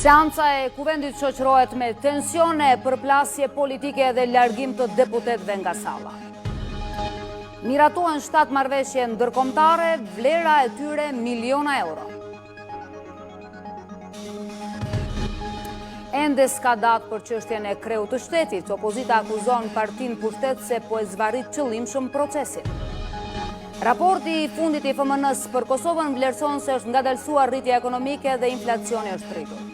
Seanca e kuvendit shoqërohet me tensione, përplasje politike dhe largim të deputetëve nga salla. Miratohen 7 marrëveshje ndërkombëtare, vlera e tyre miliona euro. Ende s'ka datë për çështjen e kreut të shtetit, opozita akuzon partinë pushtetë se po e zvarrit qëllimshëm procesin. Raporti i fundit i FMN-s për Kosovën vlerëson se është ngadalësuar rritja ekonomike dhe inflacioni është rritur.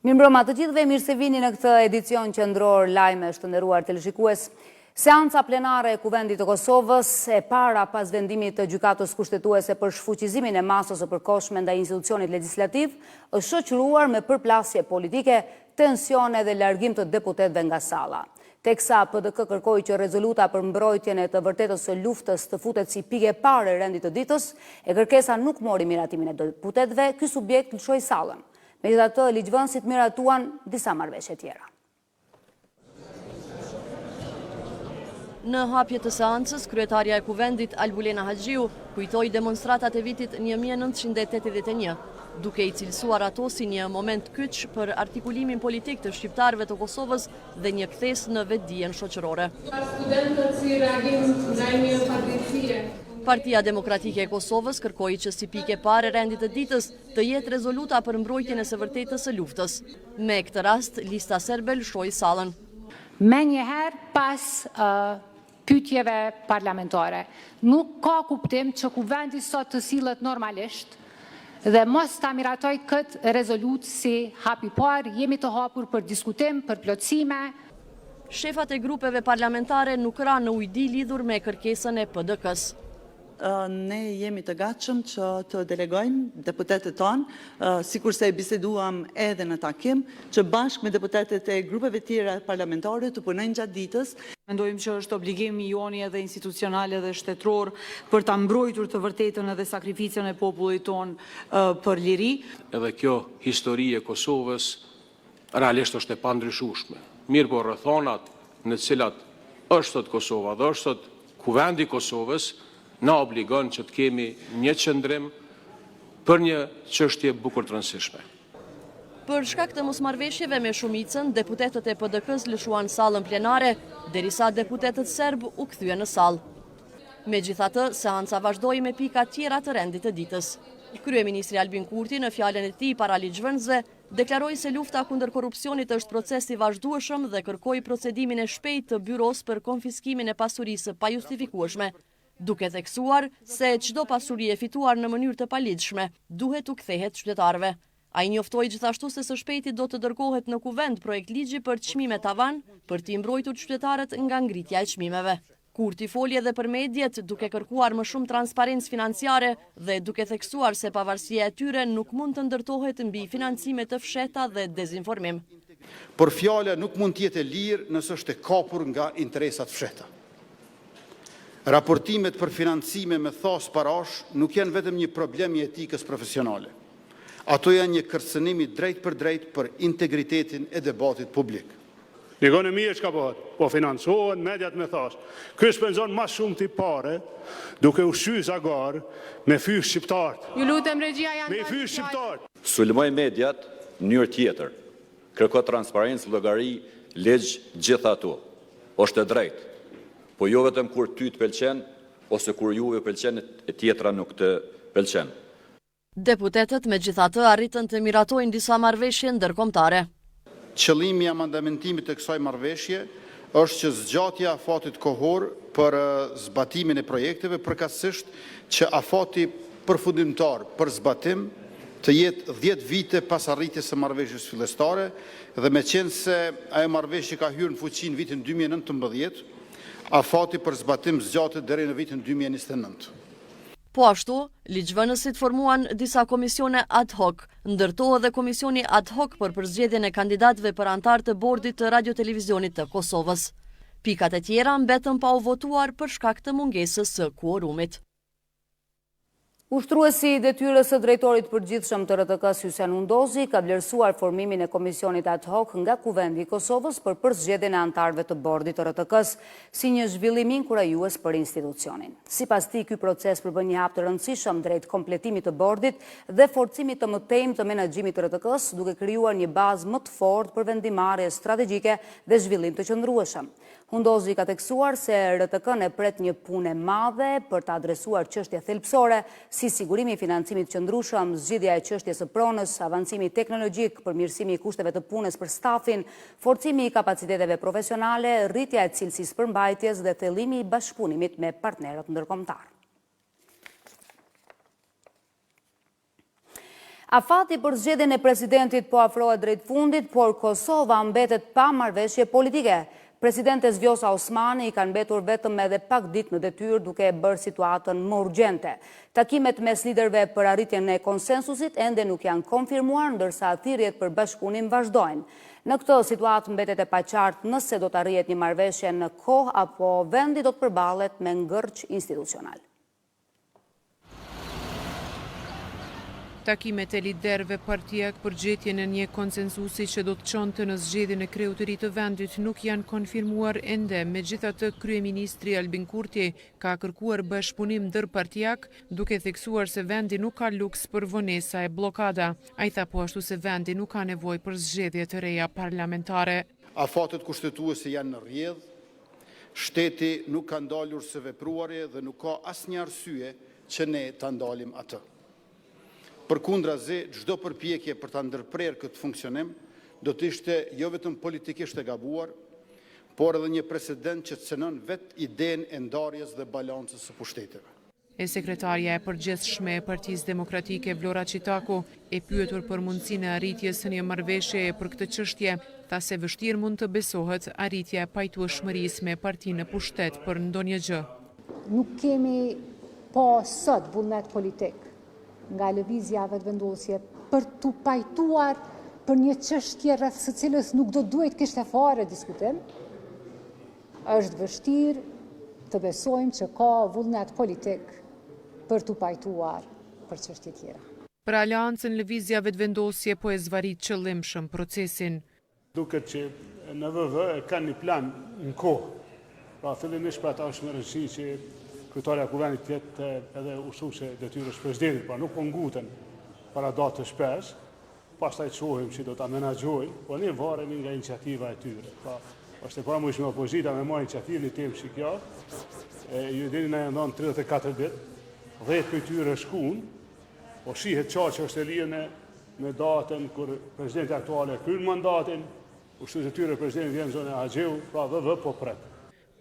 Mirëmbrëma të gjithëve, mirë se vini në këtë edicion qendror lajme, të nderuar teleshikues. Seanca plenare e Kuvendit të Kosovës e para pas vendimit të gjykatës kushtetuese për shfuqizimin e masës së përkohshme ndaj institucionit legjislativ është shoqëruar me përplasje politike, tensione dhe largim të deputetëve nga salla. Teksa PDK kërkoi që rezoluta për mbrojtjen e të vërtetës së luftës të futet si pikë e parë e rendit të ditës, e kërkesa nuk mori miratimin e deputetëve, ky subjekt lëshoi sallën. Megjithatë, ligjvënësit miratuan disa marrëveshje tjera. Në hapje të seancës, kryetaria e Kuvendit Albulena Haxhiu kujtoi demonstratat e vitit 1981, duke i cilësuar ato si një moment kyç për artikulimin politik të shqiptarëve të Kosovës dhe një kthes në vetdijen shoqërore. Partia Demokratike e Kosovës kërkoi që si pikë e parë e rendit të ditës të jetë rezoluta për mbrojtjen e së vërtetës së luftës. Me këtë rast, lista serbe lëshoi sallën. Me njëherë pas pyetjeve parlamentare, nuk ka kuptim që kuvendi sot të sillet normalisht dhe mos ta miratoj këtë rezolutë si hapi parë, jemi të hapur për diskutim, për plotësime. Shefat e grupeve parlamentare nuk ranë në ujdi lidhur me kërkesën e PDK-s. Ne jemi të gatshëm që të delegojmë deputetët tonë, sikurse e biseduam edhe në takim, që bashkë me deputetët e grupeve tjera parlamentare të punojnë gjatë ditës. Mendojmë që është obligim i joni edhe institucional edhe shtetëror për ta mbrojtur të vërtetën edhe sakrificën e popullit tonë për liri. Edhe kjo histori e Kosovës realisht është e pandryshueshme. Mirë po rrethonat në të cilat është sot Kosova dhe është sot Kuvendi i Kosovës na obligon që të kemi një qëndrim për një çështje bukur të rëndësishme. Për shkak të mosmarrveshjeve me shumicën, deputetët e PDK-s lëshuan sallën plenare, derisa deputetët serb u kthyen në sallë. Megjithatë, seanca vazhdoi me pika tjera të rendit të ditës. Kryeministri Albin Kurti në fjalën e tij para ligjvënësve deklaroi se lufta kundër korrupsionit është proces i vazhdueshëm dhe kërkoi procedimin e shpejtë të byros për konfiskimin e pasurisë pa justifikueshme, duke theksuar se çdo pasuri e fituar në mënyrë të paligjshme duhet u kthehet qytetarëve. Ai njoftoi gjithashtu se së shpejti do të dërgohet në Kuvend projekt ligji për çmime tavan për t'i mbrojtur qytetarët nga ngritja e çmimeve. Kurti foli edhe për mediat, duke kërkuar më shumë transparencë financiare dhe duke theksuar se pavarësia e tyre nuk mund të ndërtohet mbi financime të fshehta dhe dezinformim. Por fjala nuk mund të jetë e lirë nëse është e kapur nga interesat fshehta. Raportimet për financime me thos parash nuk janë vetëm një problem i etikës profesionale. Ato janë një kërcënim i drejt për integritetin e debatit publik. Nikoni mirë çka bëhet, po financohen mediat me thos. Ky shpenzon më shumë ti pare, duke ushqyer zagar me fysh shqiptar. Ju lutem regjia janë. Me fysh shqiptar. Sulmoj mediat në mënyrë tjetër. Kërko transparencë, llogari, ligj gjitha ato. Është e drejtë. Po jo vetëm kur ty të pëlqen, ose kur juve pëlqen e tjetra nuk të pëlqen. Deputetët megjithatë arritën të miratojnë disa marrëveshje ndërkombëtare. Qëllimi i amandamentimit të kësaj marrëveshje është që zgjatja afatit kohor për zbatimin e projekteve, përkatësisht që afati përfundimtar për zbatim të jetë 10 vite pas arritjes së marrëveshjes fillestare dhe me qenë se ajo marrëveshje ka hyrë në fuqi në vitin 2019, afati për zbatim zgjatet deri në vitin 2029. Po ashtu, ligjvënësit formuan disa komisione ad hoc, ndërtohë edhe komisioni ad hoc për përzgjedhjen e kandidatëve për antar të bordit të radio-televizionit të Kosovës. Pikat e tjera mbetën pa u votuar për shkak të mungesës së kuorumit. Ushtruesi i detyrës së drejtorit përgjithshëm të RTK-s Hysen Hundozi ka vlerësuar formimin e komisionit ad hoc nga Kuvendi i Kosovës për përzgjedhjen e anëtarëve të bordit të RTK-s si një zhvillim inkurajues për institucionin. Sipas tij, ky proces përbën një hap të rëndësishëm drejt kompletimit të bordit dhe forcimit të mëtejmë të menaxhimit të RTK-s, duke krijuar një bazë më të fortë për vendimarrje strategjike dhe zhvillim të qëndrueshëm. Hundozi ka theksuar se RTK-n e pret një punë e madhe për të adresuar çështje thelbësore si sigurimi i financimit qëndrueshëm, zgjidhja e çështjes së pronës, avancimi teknologjik, përmirësimi i kushteve të punës për stafin, forcimi i kapaciteteve profesionale, rritja e cilësisë përmbajtjes dhe thellimi i bashkëpunimit me partnerët ndërkombëtar. Afati për zgjedhjen e presidentit po afrohet drejt fundit, por Kosova mbetet pa marrëveshje politike. Presidentes Vjosa Osmani i kanë mbetur vetëm edhe pak ditë në detyrë duke bërë situatën më urgjente. Takimet mes liderëve për arritjen e konsensusit ende nuk janë konfirmuar, ndërsa thirrjet për bashkëpunim vazhdojnë. Në këtë situatë mbetet e paqartë nëse do të arrihet një marrëveshje në kohë apo vendi do të përballet me ngërç institucional. Takimet e liderëve partijak për gjetjen e një konsensusi që do të çonte në zgjedhjen e kreut të ri të vendit nuk janë konfirmuar ende. Megjithatë, kryeministri Albin Kurti ka kërkuar bashkëpunim ndërpartijak, duke theksuar se vendi nuk ka luks për vonesa e bllokada. Ai tha po ashtu se vendi nuk ka nevojë për zgjedhje të reja parlamentare. Afatet kushtetuese janë në rrjedh, shteti nuk ka ndalur së vepruari dhe nuk ka asnjë arsye që ne ta ndalim atë. Përkundrazi, çdo përpjekje për ta ndërprerë këtë funksionim do të ishte jo vetëm politikisht e gabuar, por edhe një precedent që cënon vetë idenë e ndarjes dhe balancës së pushteteve. E sekretarja e përgjithshme e Partisë Demokratike Vlora Çitaku e pyetur për mundësinë e arritjes së një marrëveshjeje për këtë çështje, tha se vështirë mund të besohet arritja e pajtueshmërisë me partinë në pushtet për ndonjë gjë. Nuk kemi po sot vullnet politik nga lëvizja vetëvendosje për të pajtuar për një çështje rreth së cilës nuk do duhet kishte fare diskutim. Është vështirë të besojmë që ka vullnet politik për të pajtuar për çështje tjera. Për Aleancën lëvizja vetëvendosje po e zvarit qëllimshëm procesin. Duket që në VV ka një plan në kohë. Pra fillimisht për ata është më rëndësi që kryetaria e Kuvendit të jetë edhe ushtruese detyrës presidentit, pra nuk po nguten para datës 5, pastaj çohim që do ta menaxhojnë, po ne varemi nga iniciativa e tyre. Pra është e paramueshme opozita me marrë iniciativën në temë si kjo. Ju dini na janë dhënë 34 ditë, 10 prej tyre shkuan, po shihet qartë që është e lidhur me datën kur presidenti aktual e kryen mandatin, ushtruesi i tyre presidenti vjen në zonën e Haxheu, pra VV po pret.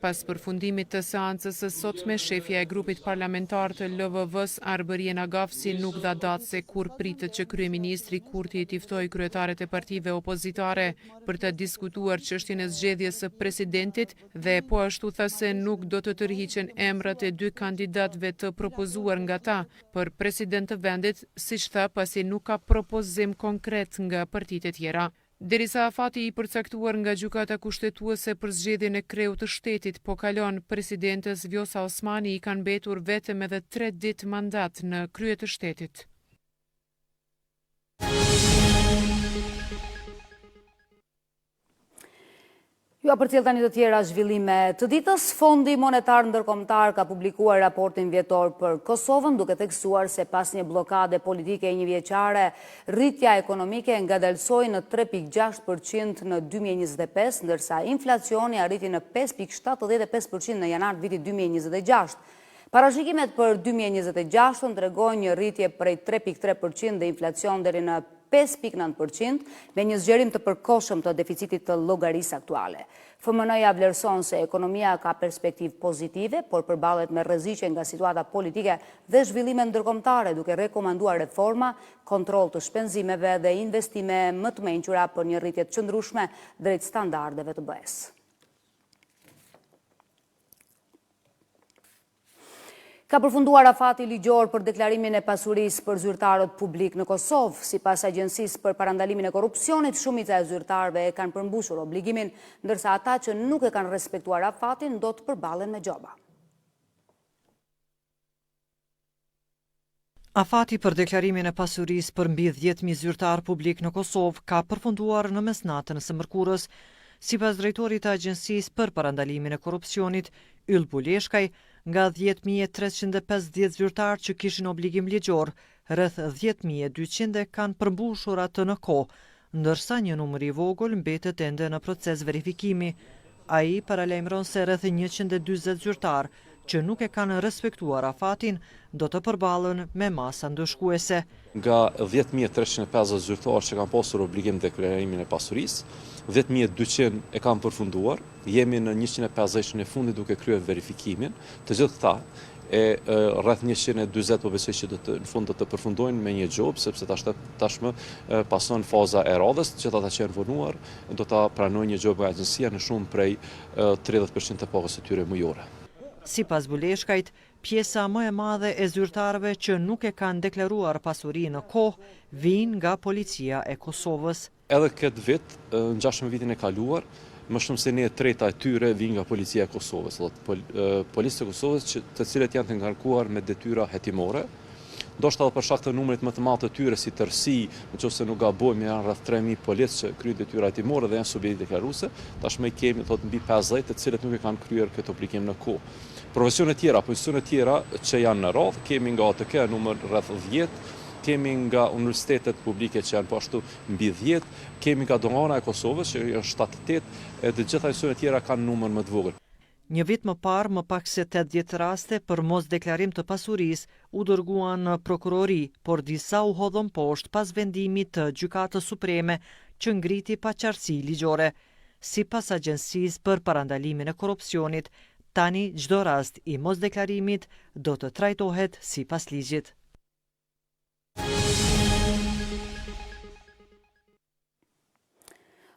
Pas përfundimit të seancës së sotme, shefja e grupit parlamentar të LVV-s Arbërien Agafsi nuk dha datë se kur pritet që kryeministri Kurti t'i ftojë kryetaret e partive opozitare për të diskutuar çështjen e zgjedhjes së presidentit dhe po ashtu tha se nuk do të tërhiqen emrat e 2 kandidatëve të propozuar nga ta për president të vendit, siç tha pasi nuk ka propozim konkret nga partitë e tjera. Derisa afati i përcaktuar nga gjykata kushtetuese për zgjedhjen e kreut të shtetit po kalon, presidentes Vjosa Osmani i kanë mbetur vetëm edhe 3 ditë mandat në krye të shtetit. Ju përcjell tani të tjera zhvillime të ditës. Fondi Monetar Ndërkombëtar ka publikuar raportin vjetor për Kosovën, duke theksuar se pas një bllokade politike e 1 vjeçare, rritja ekonomike ngadalsoi në 3.6% në 2025, ndërsa inflacioni arriti në 5.75% në janar vitit 2026. Parashikimet për 2026 tregojnë një rritje prej 3.3% dhe inflacion deri në 5.9% me një zgjerim të përkohshëm të deficitit të llogarisë aktuale. FMN-ja vlerëson se ekonomia ka perspektivë pozitive, por përballet me rreziqe nga situata politike dhe zhvillime ndërkombëtare, duke rekomanduar reforma, kontroll të shpenzimeve dhe investime më të mençura për një rritje të qëndrueshme drejt standardeve të BE-s. Ka përfunduar afati ligjor për deklarimin e pasurisë për zyrtarët publik në Kosovë. Sipas Agjencisë për Parandalimin e Korrupsionit, shumica e zyrtarëve e kanë përmbushur obligimin, ndërsa ata që nuk e kanë respektuar afatin do të përballen me gjoba. Afati për deklarimin e pasurisë për mbi 10.000 zyrtar publik në Kosovë ka përfunduar në mesnatën e së mërkurës. Sipas drejtorit të Agjencisë për Parandalimin e Korrupsionit, Yll Buleshkaj, nga 10.350 zyrtar që kishin obligim ligjor, rreth 10.200 kanë përmbushur atë në kohë, ndërsa një numër i vogël mbetet ende në proces verifikimi. Ai paralajmëron se rreth 140 zyrtar që nuk e kanë respektuar afatin do të përballen me masa ndëshkuese. Nga 10.350 zyrtarë që kanë pasur obligim deklarimin e pasurisë, 10.200 e kanë përfunduar, jemi në 150 e fundit duke kryer verifikimin. Të gjithë këta rreth 120 po besoj që në fund do të përfundojnë me një gjop, sepse tashmë pason faza e radhës, që ata që janë vonuar do ta pranojnë një gjop nga agjencia në shumë prej 30% të pagës së tyre mujore. Sipas Buleshkajt, pjesa më e madhe e zyrtarëve që nuk e kanë deklaruar pasurinë në kohë vijnë nga policia e Kosovës. Edhe këtë vit, në 16 vitin e kaluar, më shumë se 1/3 e tyre vijnë nga policia e Kosovës. Policia e Kosovës të cilët janë të ngarkuar me detyra hetimore, ndoshta edhe për shkak të numrit më të madh të tyre si tërësi, nëse nuk gabojmë, janë rreth 3.000 policë që kryejnë detyra hetimore dhe janë subjekte deklaruese, tashmë kemi mbi 50 të cilët nuk e kanë kryer këtë obligim në kohë. Profesione tjera, pozicione tjera që janë në radhë, kemi nga ATK numër rreth 10, kemi nga universitetet publike që janë po ashtu mbi 10, kemi nga Dogana e Kosovës që janë 7-8, e të gjitha institucione tjera kanë numër më të vogël. Një vit më parë, më pak se 80 raste për mos deklarim të pasurisë u dërguan në prokurori, por disa u hodhën poshtë pas vendimit të Gjykatës Supreme që ngriti paqartësi ligjore. Sipas Agjencisë për Parandalimin e Korrupsionit, tani çdo rast i mos deklarimit do të trajtohet sipas ligjit.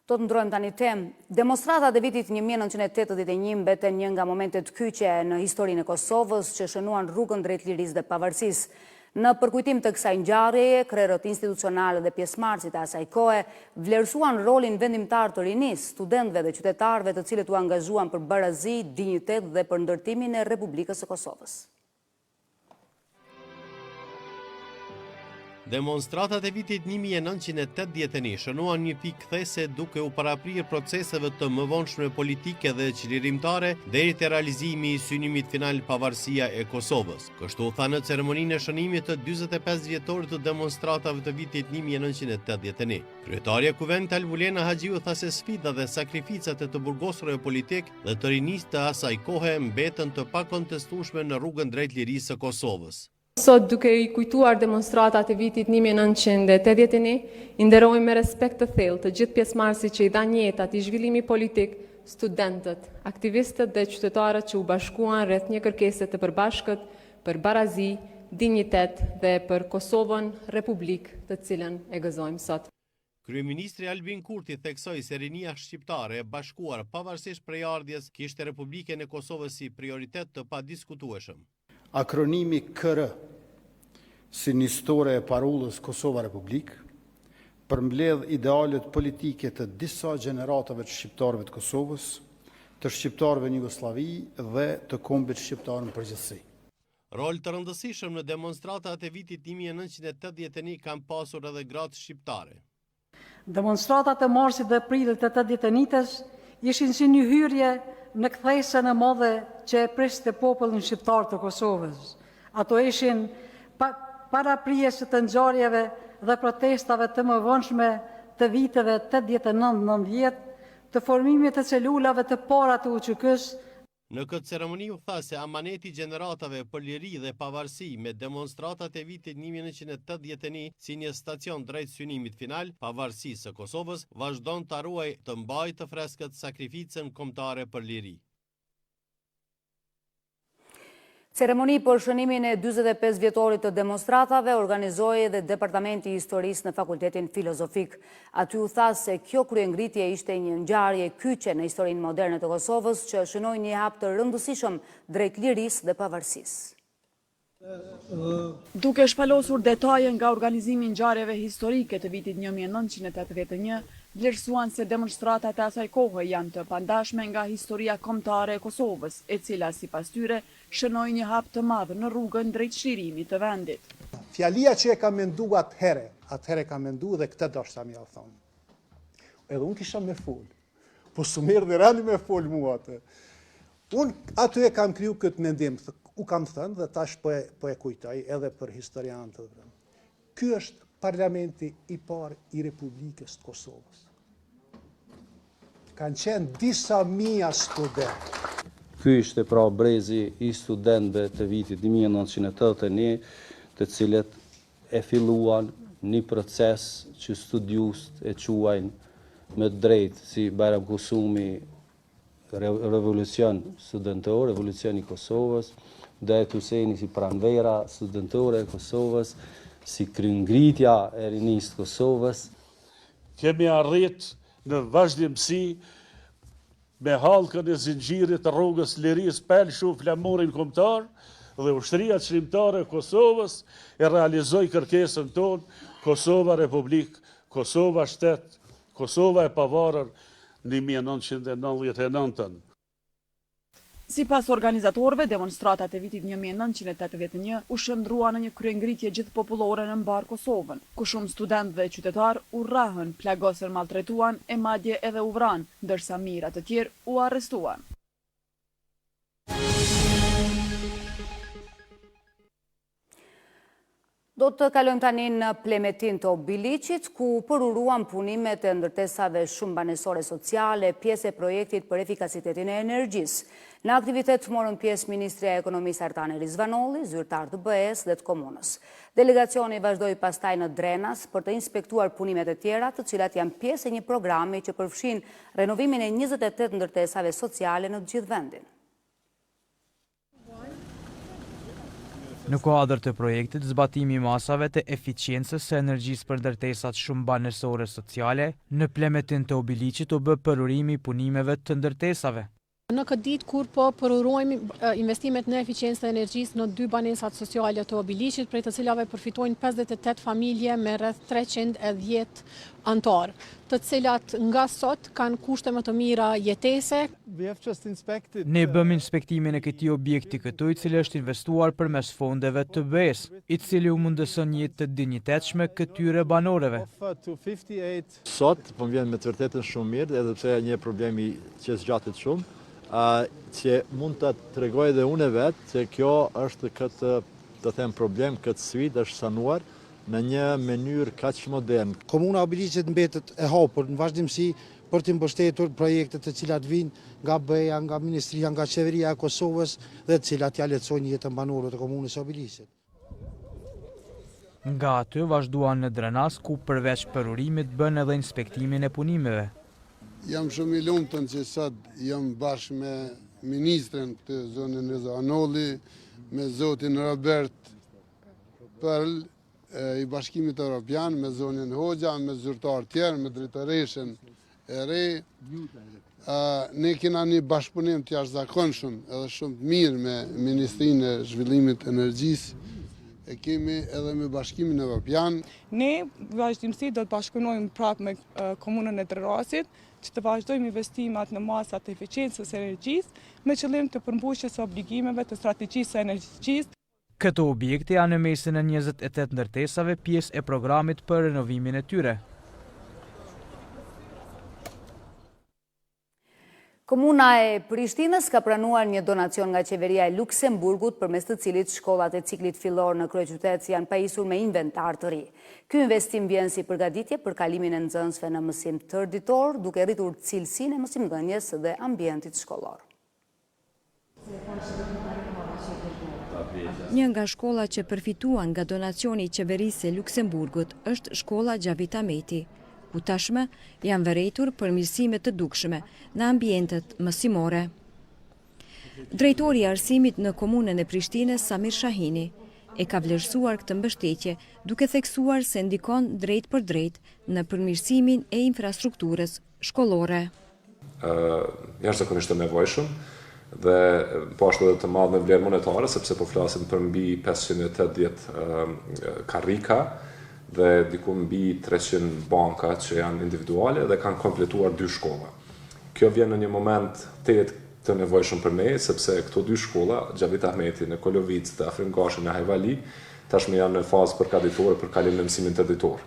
Do të ndrojmë tani temë. Demonstratat e vitit 1981 mbeten një nga momentet kyçe në historinë e Kosovës që shënuan rrugën drejt lirisë dhe pavarësisë. Në përkujtim të kësaj ngjarjeje, krerët institucionale dhe pjesëmarrësit e asaj kohe vlerësuan rolin vendimtar të rinisë, studentëve dhe qytetarëve të cilët u angazhuan për barazi, dinjitet dhe për ndërtimin e Republikës së Kosovës. Demonstratat e vitit 1981 shënuan një pikë kthese duke u paraprirë proceseve të mëvonshme politike dhe çlirimtare deri te realizimi i synimit final pavarësia e Kosovës. Kështu tha në ceremoninë e shënimit të 45 vjetorit të demonstratave të vitit 1981. Kryetaria e Kuvendit Albulena Haxhiu tha se sfidat dhe sakrificat e të burgosurve politik dhe të rinisë të asaj kohe mbetën të pakontestueshme në rrugën drejt lirisë së Kosovës. Sot duke i kujtuar demonstratat e vitit 1981, i nderojmë me respekt të thellë të gjithë pjesëmarrësit që i dhanë jetë atij zhvillimi politik, studentët, aktivistët dhe qytetarët që u bashkuan rreth një kërkese të përbashkët për barazi, dinjitet dhe për Kosovën, republikë të cilën e gëzojmë sot. Kryeministri Albin Kurti theksoi se rinia shqiptare e bashkuar pavarësisht prej ardhjes kishte Republikën e Kosovës si prioritet të padiskutueshëm. Akronimi KR, si njëstore e parullës Kosova Republik, përmbledh idealet politike të disa gjeneratave të shqiptarëve të Kosovës, të shqiptarëve në Jugosllavi dhe të kombit shqiptar në përgjithësi. Rol të rëndësishëm në demonstratat e vitit 1981 kanë pasur edhe gratë shqiptare. Demonstratat e marsit dhe prillit të 81-s ishin si një hyrje në kthesën e madhe që e priste popullin shqiptar të Kosovës. Ato ishin paraprijesë të ngjarjeve dhe protestave të mëvonshme të viteve 89-90, të formimit të celulave të para të UÇK-s. Në këtë ceremoni u tha se amaneti gjeneratave për liri dhe pavarësi me demonstratat e vitit 1981 si një stacion drejt synimit final pavarësisë së Kosovës vazhdon të ruajë të mbajë të freskët sakrificën kombëtare për liri. Ceremoni për shënimin e 45 vjetorit të demonstratave organizoi dhe Departamenti i Historisë në Fakultetin Filozofik. Aty u tha se kjo kryengritje ishte një ngjarje kyçe në historinë moderne të Kosovës që shënoi një hap të rëndësishëm drejt lirisë dhe pavarësisë. Duke shpalosur detaje nga organizimi i ngjarjeve historike të vitit 1981, vlerësuan se demonstratat e asaj kohe janë të pandashme nga historia kombëtare e Kosovës, e cila sipas tyre shënoi një hap të madh në rrugën drejt çlirimit të vendit. Fjalia që e ka mendu atëhere ka mendu dhe këtë do shta mi a thonë. Edhe unë kisha me folë, po së merë dhe rani me folë mua atë. Unë aty e kam kriju këtë mendim, u kam thënë dhe tash po e kujtoj edhe për historiantët. Ky është parlamenti i parë i Republikës të Kosovës. Kanë qenë disa mija studentë. Ky ishte pra brezi i studentëve të vitit 1981, të cilët e filluan një proces që studiust e quajnë me drejt si Bajram Kusumi, revolucion studentor, revolucion i Kosovës, Dajet Huseni si pranvera studentore e Kosovës, si kryngritja e rinisë Kosovës. Kemi arrit në vazhdimsi me halkën e zinxhirit të rrugës Liris Pelshu flamurin kombëtar dhe ushtria çlimtare e Kosovës e realizoi kërkesën tonë Kosova Republik, Kosova Shtet, Kosova e pavarur në 1999. Sipas organizatorëve, demonstratat e vitit 1981 u shndruan në një kryengritje gjithpopullore në mbar Kosovën, ku shumë studentë dhe qytetarë u rrahën, plagosën, maltretuan e madje edhe u vranë, ndërsa mijëra të tjerë u arrestuan. Do të kalojmë tani në Plemetin të Obiliqit, ku përuruan punimet e ndërtesave shumë banesore sociale, pjesë e projektit për efikasitetin e energjisë. Në aktivitet morën pjesë Ministria e Ekonomisë Artane Rizvanolli, zyrtar të BE-s dhe të komunës. Delegacioni vazhdoi pastaj në Drenas për të inspektuar punimet e tjera, të cilat janë pjesë e një programi që përfshin renovimin e 28 ndërtesave sociale në të gjithë vendin. Në kuadër të projektit, zbatimi i masave të eficiencës së energjisë për ndërtesat shumë banesore sociale, në Plemetin të Obiliqit u bë përurimi punimeve të ndërtesave. Në këtë ditë kur po përurojmë investimet në eficiencë të energjisë në 2 banesat sociale të Obiliqit, prej të cilave përfitojnë 58 familje me rreth 310 antar, të cilat nga sot kanë kushte më të mira jetese. Ne bëm inspektimin e këtij objekti këtu, i cili është investuar përmes fondeve të BE-s, i cili u mundëson jetë të dinjitetshme këtyre banorëve. Sot po vjen me të vërtetën shumë mirë, edhe pse një problemi që zgjatet shumë, që mund të tregoj edhe unë vetë që kjo është këtë, të them, problem, këtë sfidë është sanuar në një mënyrë kaq modern. Komuna Obiliqit mbetet e hapur në vazhdimsi për të mbështetur projekte të cilat vijnë nga BE-ja, nga Ministria, nga Qeveria e Kosovës dhe të cilat ja lehtësojnë jetën banorëve të komunës Obiliqit. Nga aty vazhduan në Drenas, ku përveç përurimit bën edhe inspektimin e punimeve. Jam shumë i lumtur që sot jam bashkë me ministrin të zonën Rizvanolli, me zotin Robert Perl, i Bashkimit Evropian, me zonin Hoxha, me zyrtar tjerë, me drejtoreshën e re. Ne kena një bashkëpunim të jashtëzakonshëm edhe shumë të mirë me Ministrinë e Zhvillimit të Energjisë, e kemi edhe me Bashkimin Evropian. Ne vazhdimsi do të bashkëpunojmë prapë me komunën e Drenasit, që të vazhdojmë investimat në masat e eficiencës së energjisë, me qëllim të përmbushjes së obligimeve të strategjisë së energjisë. Këto objekte janë në mesin e 28 ndërtesave, pjesë e programit për renovimin e tyre. Komuna e Prishtinës ka pranuar një donacion nga qeveria e Luksemburgut, përmes të cilit shkollat e ciklit fillor në kryeqytet janë pajisur me inventar të ri. Ky investim vjen si përgatitje për kalimin e nxënësve në mësim tërditor, duke rritur cilësinë e mësimdhënies dhe ambientit shkollor. Një nga shkollat që përfituan nga donacioni i qeverisë së Luksemburgut është shkolla Gjavita Meti, ku tashmë janë vërejtur përmirësime të dukshme në ambientet mësimore. Drejtori i arsimit në komunën e Prishtinës, Samir Shahini, e ka vlerësuar këtë mbështetje, duke theksuar se ndikon drejt për drejt në përmirësimin e infrastrukturës shkollore. Jashtëzakonisht të nevojshëm dhe po ashtu edhe të madh në vlerë monetare, sepse po flasim për mbi 580 karrika dhe diku mbi 300 banka që janë individuale dhe kanë kompletuar 2 shkolla. Kjo vjen në një moment të nevojshëm për ne, sepse këto 2 shkolla, Gjavit Ahmeti në Kolovicë dhe Afrim Gashi në Hajvali, tashmë janë në fazë përgatitore për kalim në mësimin të ditor,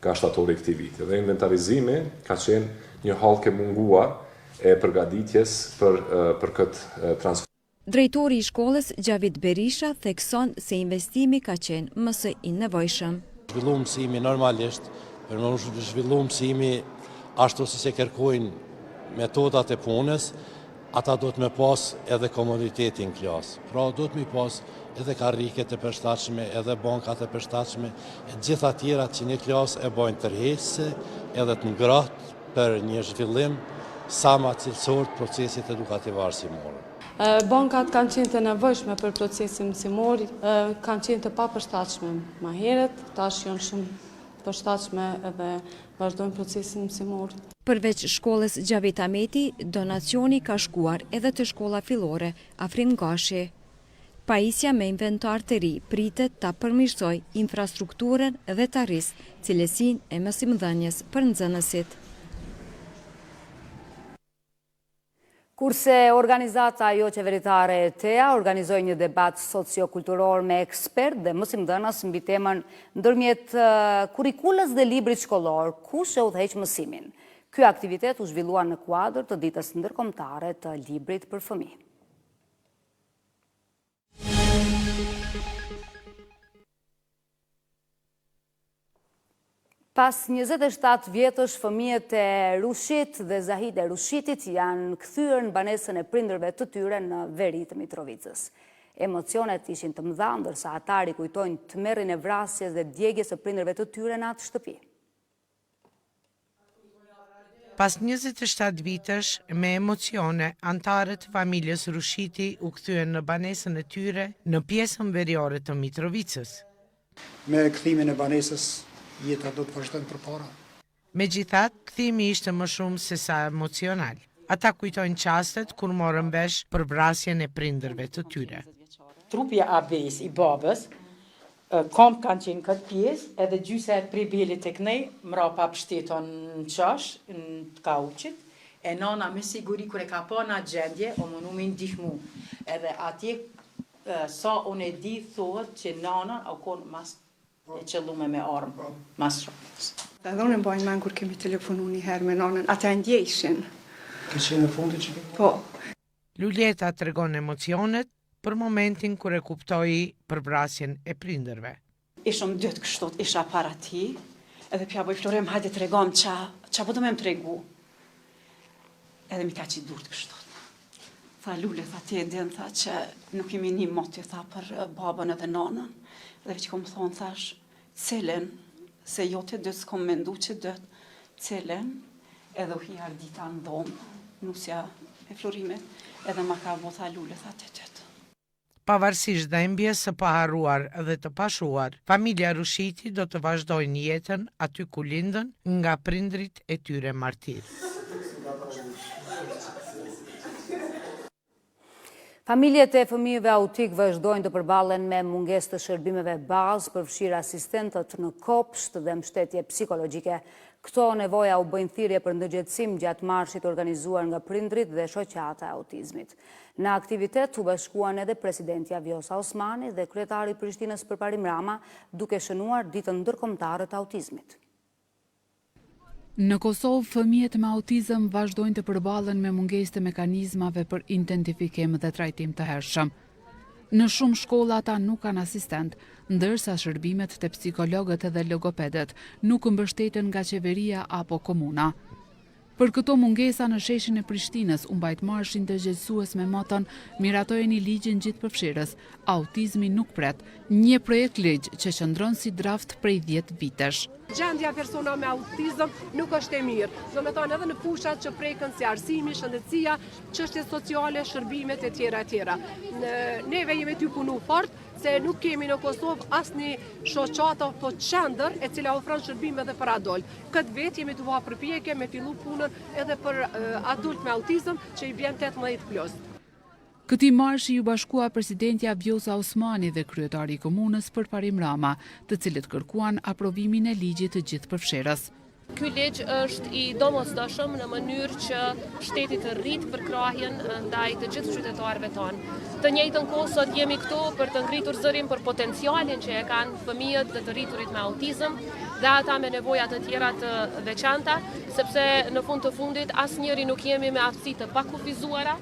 ka shtatori këtij viti. Dhe inventarizimi ka qenë një hallkë munguar e përgatitjes për këtë transformim. Drejtori i shkollës Gjavit Berisha thekson se investimi ka qenë më së i nevojshëm. Zhvillu mësimi normalisht, për më zhvillu mësimi ashtu si se kërkojnë metodat e punës, ata do të me pas edhe komoditetin klasë. Pra do të me pas edhe karriket e përshtatshme, edhe bankat e përshtatshme, e gjitha tjera që një klasë e bojnë tërheqëse edhe të ngratë për një zhvillim sa ma cilësor të procesit edukativ arsimor. Bankat kanë qenë të nevojshme për procesin mësimor, kanë qenë të papërshtatshme më herët, tash janë shumë përshtatshme edhe vazhdojnë procesin mësimor. Përveç shkollës Gjavit Ameti, donacioni ka shkuar edhe të shkolla fillore Afrin Gashi. Pajisja me inventar të ri pritet ta përmirësoj infrastrukturën dhe ta rrisë cilësinë e mësimdhënies për nxënësit. Kurse organizata jo qeveritare TEA organizoi një debat sociokulturor me ekspert dhe mësimdhënës mbi temën ndërmjet kurikulës dhe librit shkollor, kush e udhëheq mësimin. Ky aktivitet u zhvillua në kuadër të ditës ndërkombëtare të librit për fëmijë. Pas 27 vjetësh, fëmijët e Rushit dhe Zahid e Rushitit janë kthyer në banesën e prindërve të tyre në veri të Mitrovicës. Emocionet ishin të mëdha, ndërsa ata rikujtojnë tmerrin e vrasjes dhe djegjes së prindërve të tyre në atë shtëpi. Pas 27 vitesh, me emocione, antarët familjes Rushiti u kthyen në banesën e tyre në pjesën veriore të Mitrovicës. Me kthimin e banesës, jeta do të vazhdojnë përpara. Megjithatë, kthimi ishte më shumë se sa emocional. Ata kujtojnë çastet kur morën vesh për vrasjen e prindërve të tyre. Trupi abes i babës, komp kanë qenë këtë pjesë, edhe gjysa e pribelit tek ne, mrapa pështeton në qash, në kauqit, e nana me siguri kur e ka pa në gjendje, o më me ndihmu. Edhe atje, sa unë e di, thuhet që nana, o konë mas e qëllume me armë, mas shokës. Edhe unë e mbajnë men kur kemi telefonu një herë me nanën, ata e ndjeshin. Ke qenë në fundi që ke? Po. Lulieta tregon emocionet për momentin kur e kuptoi për vrasjen e prindërve. Ishëm dytë kështot, isha para ti, edhe pja boj Florem, hajde të regom qa po do me më tregu. Edhe mi ka që i durët kështot. Tha Lule, tha ti e din, tha që nuk jemi një moti, tha për babën edhe nanën. Dhe që kom thonë, thash, celen, se jo të dëtë s'kom mendu që dëtë, celen, edhe u hijar dita në dhomë, nusja e Florimet, edhe ma ka bo, tha Lule, tha të dëtë. Pavarësisht dhimbjes së paharruar dhe të pashuar, familja Rushiti do të vazhdojnë jetën aty ku lindën nga prindrit e tyre martir. Familjet e fëmijëve autik vazhdojnë të përballen me mungesë të shërbimeve bazë, përfshirë asistentët në kopsht dhe mbështetje psikologjike. Këto nevoja u bëjnë thirrje për ndërgjegjësim gjatë marshit organizuar nga prindrit dhe shoqata e autizmit. Në aktivitet u bashkuan edhe presidentja Vjosa Osmani dhe kryetari i Prishtinës Përparim Rama, duke shënuar ditën ndërkombëtare të autizmit. Në Kosovë, fëmijët me autizëm vazhdojnë të përballen me mungesë të mekanizmave për identifikim dhe trajtim të hershëm. Në shumë shkolla ata nuk kanë asistent, ndërsa shërbimet të psikologët dhe logopedet nuk mbështeten nga qeveria apo komuna. Për këto mungesa në sheshin e Prishtinës u mbajt marshin ndërgjegjësues me moton "Miratojeni ligjin gjithëpërfshirës, autizmi nuk pret", një projekt ligj që qëndron si draft prej 10 vitesh. Gjendja persona me autizëm nuk është e mirë. Do me thonë edhe në fushat që prekën si arsimi, shëndetësia, çështjet sociale, shërbimet e tjera. Neve jemi ty punu fort, se nuk kemi në Kosovë asnjë shoqata apo qendër e cila ofron shërbime edhe për adult. Këtë vetë jemi të vënë përpjekje me fillu punën edhe për adult me autizëm që i bjen 18+. Këtij marshi ju bashkua presidentja Vjosa Osmani dhe kryetari i komunës Përparim Rama, të cilët kërkuan aprovimin e ligjit të gjithëpërfshirës. Ky ligj është i domosdoshëm në mënyrë që shteti të rritë përkrahjen ndaj të gjithë qytetarëve tonë. Të njëjtën kohë sot jemi këtu për të ngritur zërin për potencialin që e kanë fëmijët dhe të rriturit me autizëm dhe ata me nevoja të tjera të veçanta, sepse në fund të fundit asnjëri nuk jemi me aftësi të pakufizuara.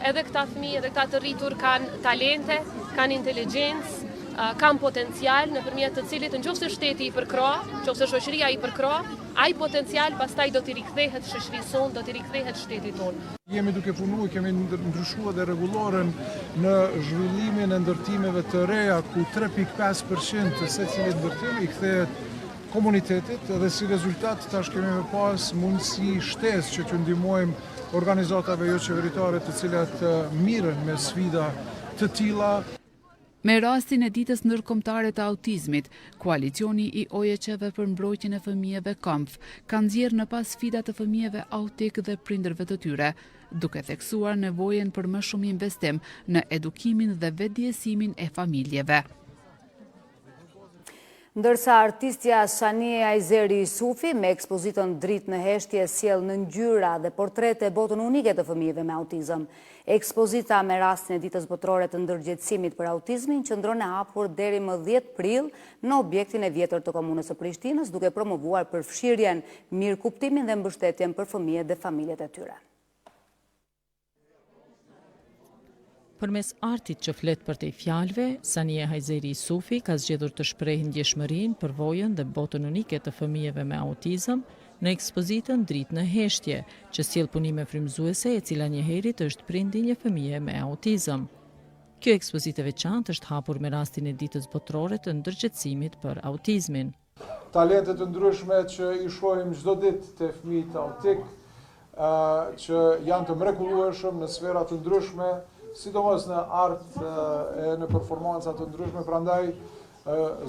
Edhe këta fëmijë, edhe këta të rritur kanë talente, kanë inteligjencë, kanë potencial nëpërmjet të cilit nëse shteti i përkrah, nëse shoqëria i përkrah, ai potencial pastaj do t'i rikthehet shoqërisë sonë, do t'i rikthehet shtetit tonë. Jemi duke punuar, kemi ndryshuar dhe rregulloren në zhvillimin e ndërtimeve të reja ku 3.5% të secilit ndërtim i kthehet komunitetit dhe si rezultat tash kemi më pas mundësi shtesë që t'ju ndihmojmë organizatave jo qeveritare të cilat mirën me sfida të tilla. Me rastin e ditës ndërkombëtare të autizmit, koalicioni i OJQ-ve për mbrojtjen e fëmijëve KAMF ka nxjerrë në pas sfida të fëmijëve autik dhe prindërve të tyre, duke theksuar nevojën për më shumë investim në edukimin dhe vetëdijesimin e familjeve. Ndërsa artistja Shanie Ajzeri Sufi me ekspozitën Dritë në heshtje sjell në ngjyra dhe portrete botën unike të fëmijëve me autizëm. Ekspozita me rastin e ditës botërore të ndërgjegjësimit për autizmin qëndron e hapur deri më 10 prill në objektin e vjetër të komunës së Prishtinës, duke promovuar përfshirjen, mirëkuptimin dhe mbështetjen për fëmijët dhe familjet e tyre. Përmes artit që flet për te fjalëve, Shanie Ajzeri Sufi ka zgjedhur të shprehë ndjeshmërinë për vojën dhe botën unike të fëmijëve me autizëm në ekspozitën Dritë në heshtje, që sjell punime frymëzuese e cila njëherët është prindi një fëmije me autizëm. Kjo ekspozitë e veçantë është hapur me rastin e ditës botërore të ndërgjegjësimit për autizmin. Talentet të ndryshme që i shohim çdo ditë te fëmijët autik, që janë të mrekullueshëm në sfera të ndryshme, sidomos në art e në performanca të ndryshme, prandaj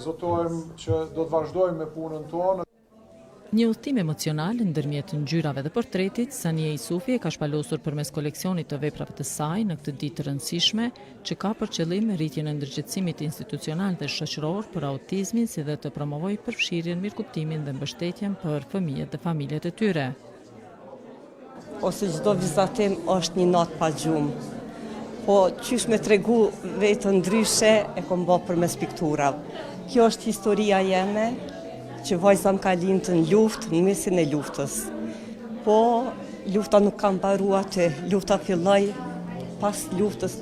zotojmë që do të vazhdojmë me punën tonë. Një udhtim emocional ndërmjet ngjyrave dhe portretit, Shanie Sufi e ka shpalosur përmes koleksionit të veprave të saj në këtë ditë të rëndësishme, që ka për qëllim rritjen e ndërgjegjësimit institucional dhe shoqëror për autizmin, si dhe të promovojë përfshirjen, mirëkuptimin dhe mbështetjen për fëmijët dhe familjet e tyre. Ose çdo vizatim është një natë pa gjumë. Po qysh me tregu vetë ndryshe e kom bë përmes pikturave. Kjo është historia jeme, që vajza më ka lindë në luftë, në mesin e luftës. Po lufta nuk ka mbaruar, lufta filloi pas luftës,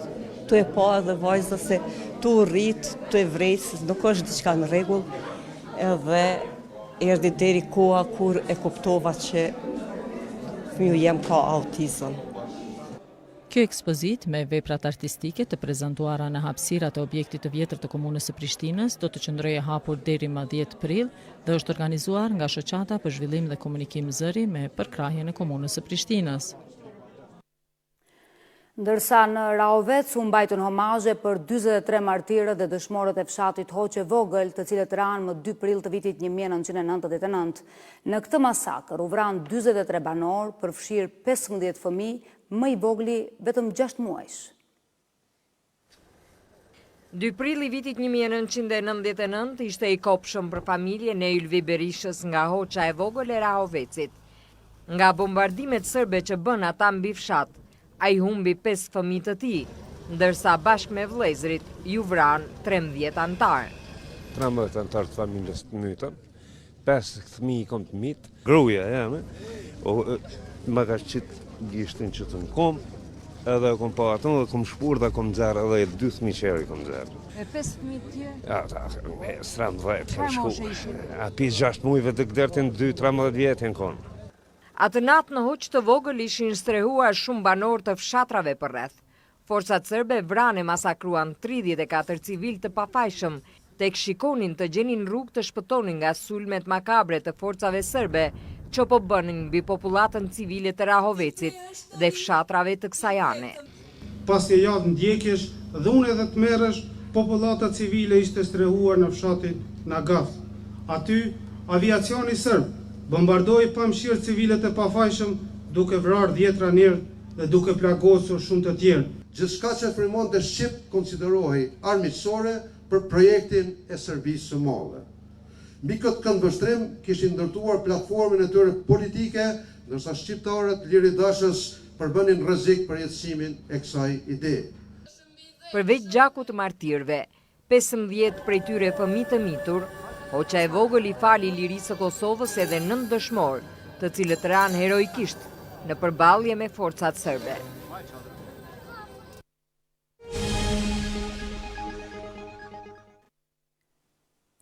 tu e pa edhe vajza se tu rrit, tu e vrejtë, nuk është diçka në rregull, edhe erdhi deri koha kur e kuptova që fëmiu jem ka autizëm. Kjo ekspozit me veprat artistike të prezantuara në hapësirat e objektit të vjetër të komunës së Prishtinës do të qëndrojë hapur deri më 10 prill dhe është organizuar nga Shoqata për Zhvillim dhe Komunikim Zëri me përkrahjen e komunës së Prishtinës. Ndërsa në Rahovec u mbajtën homazhe për 43 martirët dhe dëshmorët e fshatit Hoqe Vogël, të cilët ranë më 2 prill të vitit 1999. Në këtë masakër u vranë 43 banor, përfshirë 15 fëmijë, më i vogli vetëm 6 muajsh. 2 prill i vitit 1999 ishte i kopshëm për familjen e Ylvi Berishës nga Hoqa e Vogël e Rahovecit. Nga bombardimet sërbe që bën ata mbi fshat, ai humbi 5 fëmijë të tij, ndërsa bashkë me vëllezërit ju vranë 13 antar. 13 antar të familjes të mytën, 5 fëmijë kom të mytë, gruaja jeme, më ka qitë gishtin që të në kom, edhe kom pa atën dhe kom shpur dhe kom zerë edhe 2 fëmijë qeri kom zerë. E 5 fëmijë tjerë? Ja, sram vajtë, kom shku. A pis 6 mujve të këdertin 2-13 vjetin konë. Atë natë në Hoq të Vogël ishin strehuar shumë banor të fshatrave për rreth. Forcat sërbe vranë e masakruan 34 civil të pafajshëm, tek shikonin të gjenin rrugë të shpëtonin nga sulmet makabre të forcave sërbe, që po bënin mbi popullatën civile të Rahovecit dhe fshatrave të kësaj ane. Pas një javë ndjekjesh dhe unë edhe të merresh, popullata civile ishte strehuar në fshatin Nagath. Aty aviacioni sërb bombardoi pa mëshirë civilet e pafajshëm, duke vrarë 10 ranerë dhe duke plagosur shumë të tjerë. Gjithçka që frymon të Shqip konsiderohej armiqësore për projektin e Serbisë së Madhe. Mbi këtë këndvështrim kishin ndërtuar platformën e tyre politike, ndërsa shqiptarët liridashës përbënin rrezik për jetësimin e kësaj ide. Përveç gjakut të martirëve, 15 prej tyre fëmijë të mitur, Hoxha e vogël i fali lirisë së Kosovës edhe 9 dëshmorë, të cilët ranë heroikisht në përballje me forcat serbe.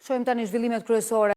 Shohim tani zhvillimet kryesore